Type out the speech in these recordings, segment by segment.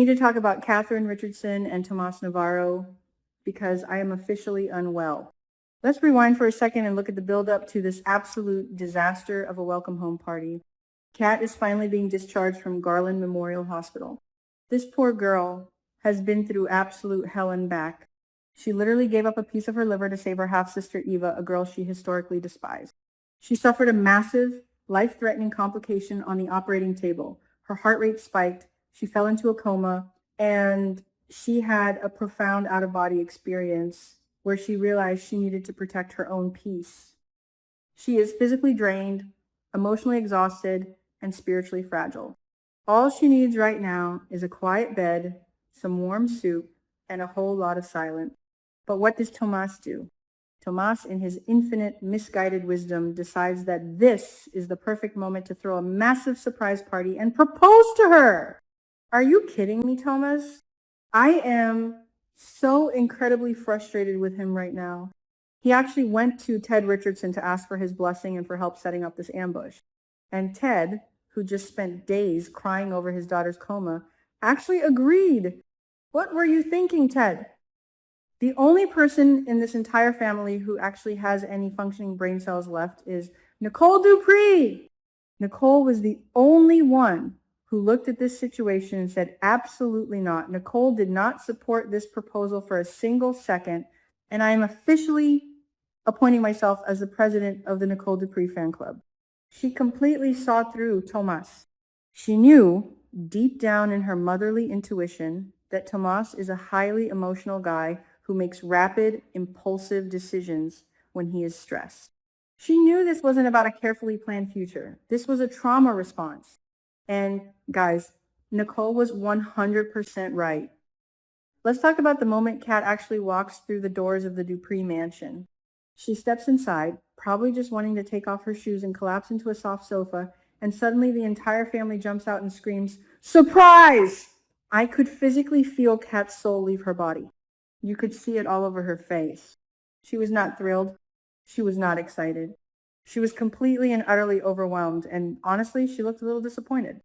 need to talk about Catherine Richardson and Tomas Navarro because I am officially unwell. Let's rewind for a second and look at the build-up to this absolute disaster of a welcome home party. Kat is finally being discharged from Garland Memorial Hospital. This poor girl has been through absolute hell and back. She literally gave up a piece of her liver to save her half-sister Eva, a girl she historically despised. She suffered a massive, life-threatening complication on the operating table. Her heart rate spiked, she fell into a coma, and she had a profound out-of-body experience where she realized she needed to protect her own peace. She is physically drained, emotionally exhausted, and spiritually fragile. All she needs right now is a quiet bed, some warm soup, and a whole lot of silence. But what does Tomas do? Tomas, in his infinite, misguided wisdom, decides that this is the perfect moment to throw a massive surprise party and propose to her. Are you kidding me, Tomas? I am so incredibly frustrated with him right now. He actually went to Ted Richardson to ask for his blessing and for help setting up this ambush. And Ted, who just spent days crying over his daughter's coma, actually agreed. What were you thinking, Ted? The only person in this entire family who actually has any functioning brain cells left is Nicole Dupree. Nicole was the only one who looked at this situation and said, absolutely not. Nicole did not support this proposal for a single second, and I am officially appointing myself as the president of the Nicole Dupree fan club. She completely saw through Tomas. She knew deep down in her motherly intuition that Tomas is a highly emotional guy who makes rapid, impulsive decisions when he is stressed. She knew this wasn't about a carefully planned future. This was a trauma response. And guys, Nicole was 100% right. Let's talk about the moment Kat actually walks through the doors of the Dupree mansion. She steps inside, probably just wanting to take off her shoes and collapse into a soft sofa, and suddenly the entire family jumps out and screams, "Surprise!" I could physically feel Kat's soul leave her body. You could see it all over her face. She was not thrilled. She was not excited. She was completely and utterly overwhelmed, and honestly, she looked a little disappointed.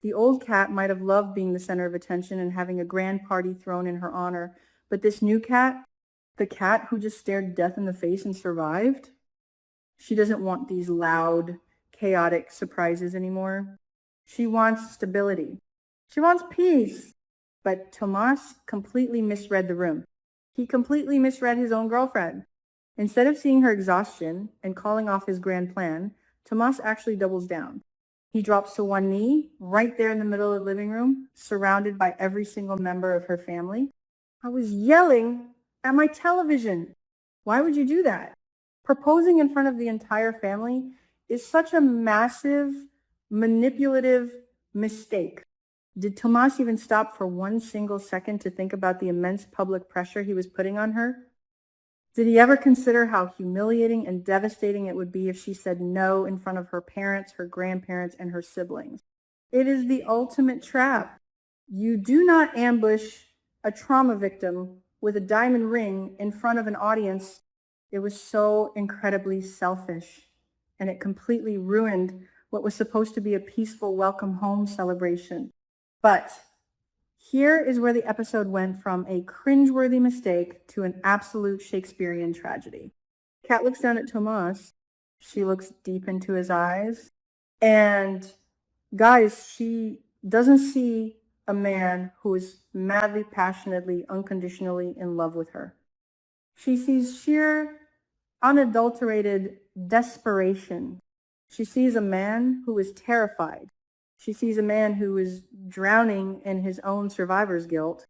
The old Kat might have loved being the center of attention and having a grand party thrown in her honor, but this new Kat, the Kat who just stared death in the face and survived, she doesn't want these loud, chaotic surprises anymore. She wants stability. She wants peace. But Tomas completely misread the room. He completely misread his own girlfriend. Instead of seeing her exhaustion and calling off his grand plan, Tomas actually doubles down. He drops to one knee right there in the middle of the living room, surrounded by every single member of her family. I was yelling at my television. Why would you do that? Proposing in front of the entire family is such a massive, manipulative mistake. Did Tomas even stop for one single second to think about the immense public pressure he was putting on her? Did he ever consider how humiliating and devastating it would be if she said no in front of her parents, her grandparents, and her siblings? It is the ultimate trap. You do not ambush a trauma victim with a diamond ring in front of an audience. It was so incredibly selfish, and it completely ruined what was supposed to be a peaceful welcome home celebration. But here is where the episode went from a cringeworthy mistake to an absolute Shakespearean tragedy. Kat looks down at Tomas. She looks deep into his eyes. And guys, she doesn't see a man who is madly, passionately, unconditionally in love with her. She sees sheer, unadulterated desperation. She sees a man who is terrified. She sees a man who is drowning in his own survivor's guilt.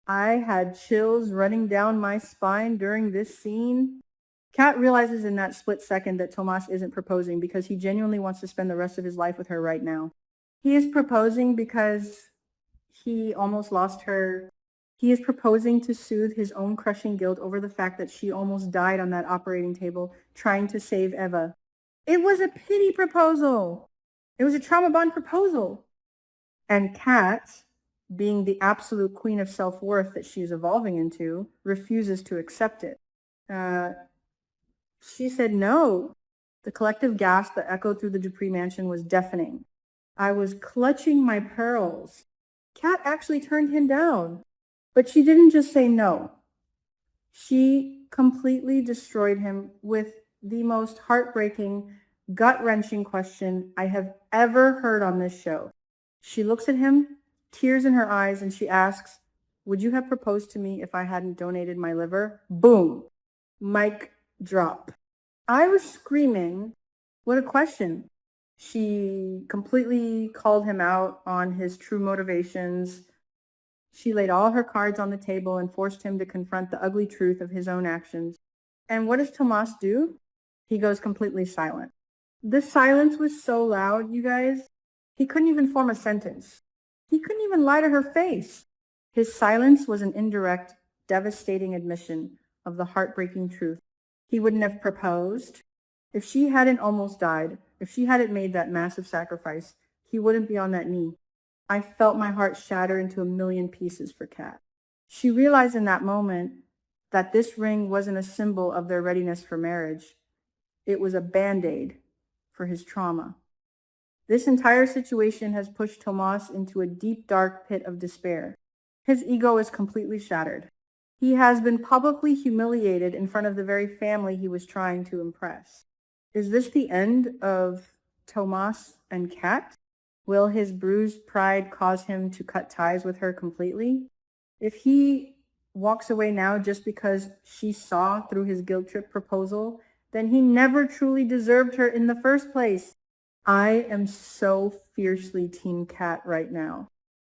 I had chills running down my spine during this scene. Kat realizes in that split second that Tomas isn't proposing because he genuinely wants to spend the rest of his life with her right now. He is proposing because he almost lost her. He is proposing to soothe his own crushing guilt over the fact that she almost died on that operating table trying to save Eva. It was a pity proposal. It was a trauma bond proposal. And Kat, being the absolute queen of self-worth that she's evolving into, refuses to accept it. She said no. The collective gasp that echoed through the Dupree mansion was deafening. I was clutching my pearls. Kat actually turned him down. But she didn't just say no. She completely destroyed him with the most heartbreaking, gut-wrenching question I have ever heard on this show. She looks at him, tears in her eyes, and she asks, "Would you have proposed to me if I hadn't donated my liver?" Boom. Mic drop. I was screaming. What a question. She completely called him out on his true motivations. She laid all her cards on the table and forced him to confront the ugly truth of his own actions. And what does Tomas do? He goes completely silent. The silence was so loud, you guys. He couldn't even form a sentence. He couldn't even lie to her face. His silence was an indirect, devastating admission of the heartbreaking truth. He wouldn't have proposed. If she hadn't almost died, if she hadn't made that massive sacrifice, he wouldn't be on that knee. I felt my heart shatter into a million pieces for Kat. She realized in that moment that this ring wasn't a symbol of their readiness for marriage. It was a band-aid for his trauma. This entire situation has pushed Tomas into a deep, dark pit of despair. His ego is completely shattered. He has been publicly humiliated in front of the very family he was trying to impress. Is this the end of Tomas and Kat? Will his bruised pride cause him to cut ties with her completely? If he walks away now just because she saw through his guilt trip proposal, then he never truly deserved her in the first place. I am so fiercely Team Kat right now.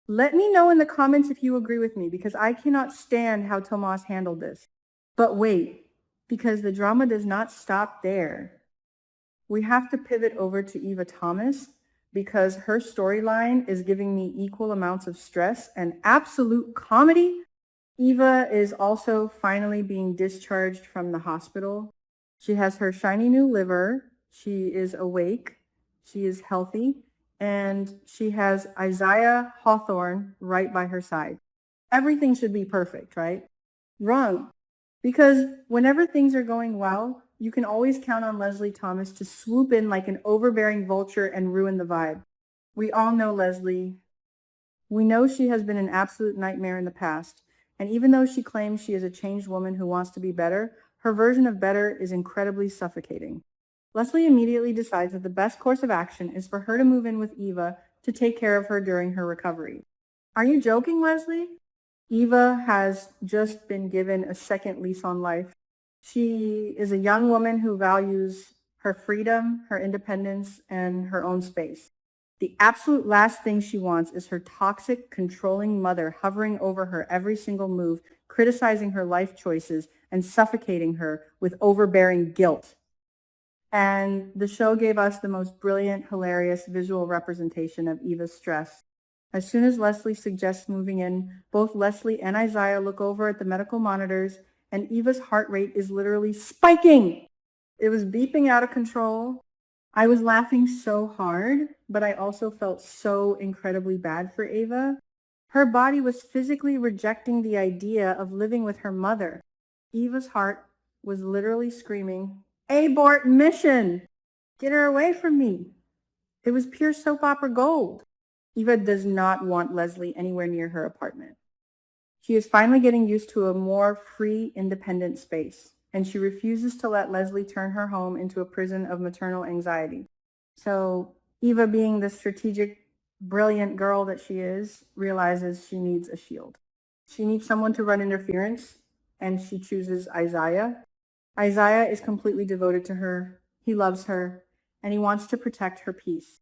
Let me know in the comments if you agree with me, because I cannot stand how Tomas handled this. But wait, because the drama does not stop there. We have to pivot over to Eva Thomas, because her storyline is giving me equal amounts of stress and absolute comedy. Eva is also finally being discharged from the hospital. She has her shiny new liver. She is awake. She is healthy. And she has Isaiah Hawthorne right by her side. Everything should be perfect, right? Wrong. Because whenever things are going well, you can always count on Leslie Thomas to swoop in like an overbearing vulture and ruin the vibe. We all know Leslie. We know she has been an absolute nightmare in the past. And even though she claims she is a changed woman who wants to be better, her version of better is incredibly suffocating. Leslie immediately decides that the best course of action is for her to move in with Eva to take care of her during her recovery. Are you joking, Leslie? Eva has just been given a second lease on life. She is a young woman who values her freedom, her independence, and her own space. The absolute last thing she wants is her toxic, controlling mother hovering over her every single move, criticizing her life choices, and suffocating her with overbearing guilt. And the show gave us the most brilliant, hilarious visual representation of Eva's stress. As soon as Leslie suggests moving in, both Leslie and Isaiah look over at the medical monitors, and Eva's heart rate is literally spiking. It was beeping out of control. I was laughing so hard, but I also felt so incredibly bad for Eva. Her body was physically rejecting the idea of living with her mother. Eva's heart was literally screaming, "Abort mission! Get her away from me!" It was pure soap opera gold. Eva does not want Leslie anywhere near her apartment. She is finally getting used to a more free, independent space, and she refuses to let Leslie turn her home into a prison of maternal anxiety. So Eva, being the strategic, brilliant girl that she is, realizes she needs a shield. She needs someone to run interference, and she chooses Isaiah. Isaiah is completely devoted to her. He loves her, and he wants to protect her peace.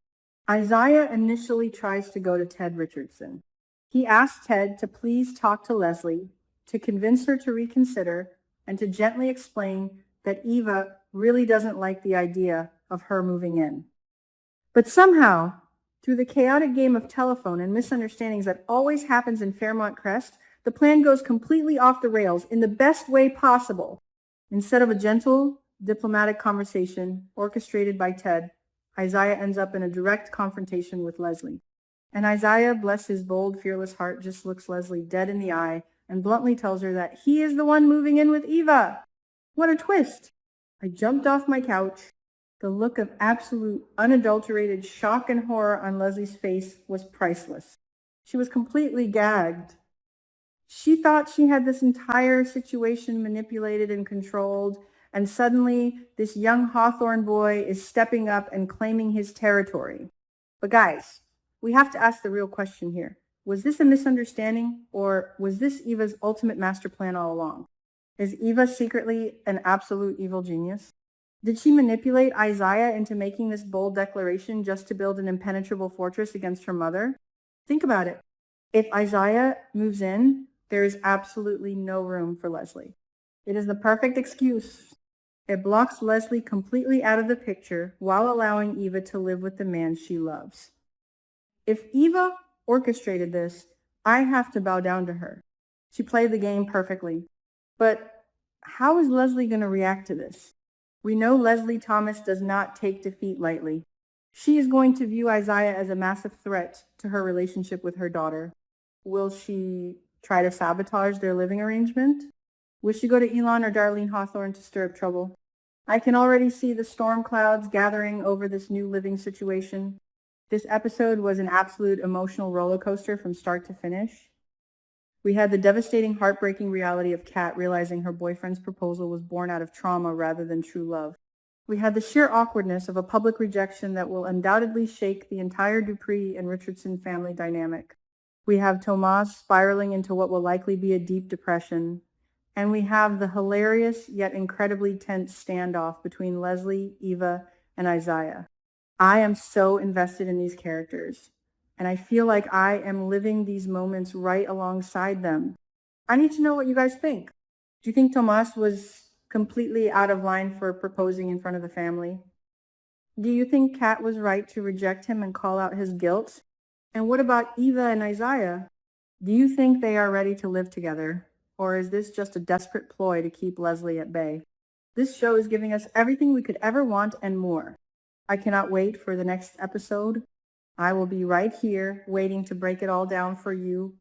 Isaiah initially tries to go to Ted Richardson. He asks Ted to please talk to Leslie, to convince her to reconsider, and to gently explain that Eva really doesn't like the idea of her moving in. But somehow, through the chaotic game of telephone and misunderstandings that always happens in Fairmont Crest, the plan goes completely off the rails in the best way possible. Instead of a gentle, diplomatic conversation orchestrated by Ted, Isaiah ends up in a direct confrontation with Leslie. And Isaiah, bless his bold, fearless heart, just looks Leslie dead in the eye and bluntly tells her that he is the one moving in with Eva. What a twist! I jumped off my couch. The look of absolute, unadulterated shock and horror on Leslie's face was priceless. She was completely gagged. She thought she had this entire situation manipulated and controlled, and suddenly this young Hawthorne boy is stepping up and claiming his territory. But guys, we have to ask the real question here. Was this a misunderstanding, or was this Eva's ultimate master plan all along? Is Eva secretly an absolute evil genius? Did she manipulate Isaiah into making this bold declaration just to build an impenetrable fortress against her mother? Think about it. If Isaiah moves in, there is absolutely no room for Leslie. It is the perfect excuse. It blocks Leslie completely out of the picture while allowing Eva to live with the man she loves. If Eva orchestrated this, I have to bow down to her. She played the game perfectly. But how is Leslie going to react to this? We know Leslie Thomas does not take defeat lightly. She is going to view Isaiah as a massive threat to her relationship with her daughter. Will she try to sabotage their living arrangement? Will she go to Elon or Darlene Hawthorne to stir up trouble? I can already see the storm clouds gathering over this new living situation. This episode was an absolute emotional roller coaster from start to finish. We had the devastating, heartbreaking reality of Kat realizing her boyfriend's proposal was born out of trauma rather than true love. We had the sheer awkwardness of a public rejection that will undoubtedly shake the entire Dupree and Richardson family dynamic. We have Tomas spiraling into what will likely be a deep depression. And we have the hilarious yet incredibly tense standoff between Leslie, Eva, and Isaiah. I am so invested in these characters, and I feel like I am living these moments right alongside them. I need to know what you guys think. Do you think Tomas was completely out of line for proposing in front of the family? Do you think Kat was right to reject him and call out his guilt? And what about Eva and Isaiah? Do you think they are ready to live together? Or is this just a desperate ploy to keep Leslie at bay? This show is giving us everything we could ever want and more. I cannot wait for the next episode. I will be right here waiting to break it all down for you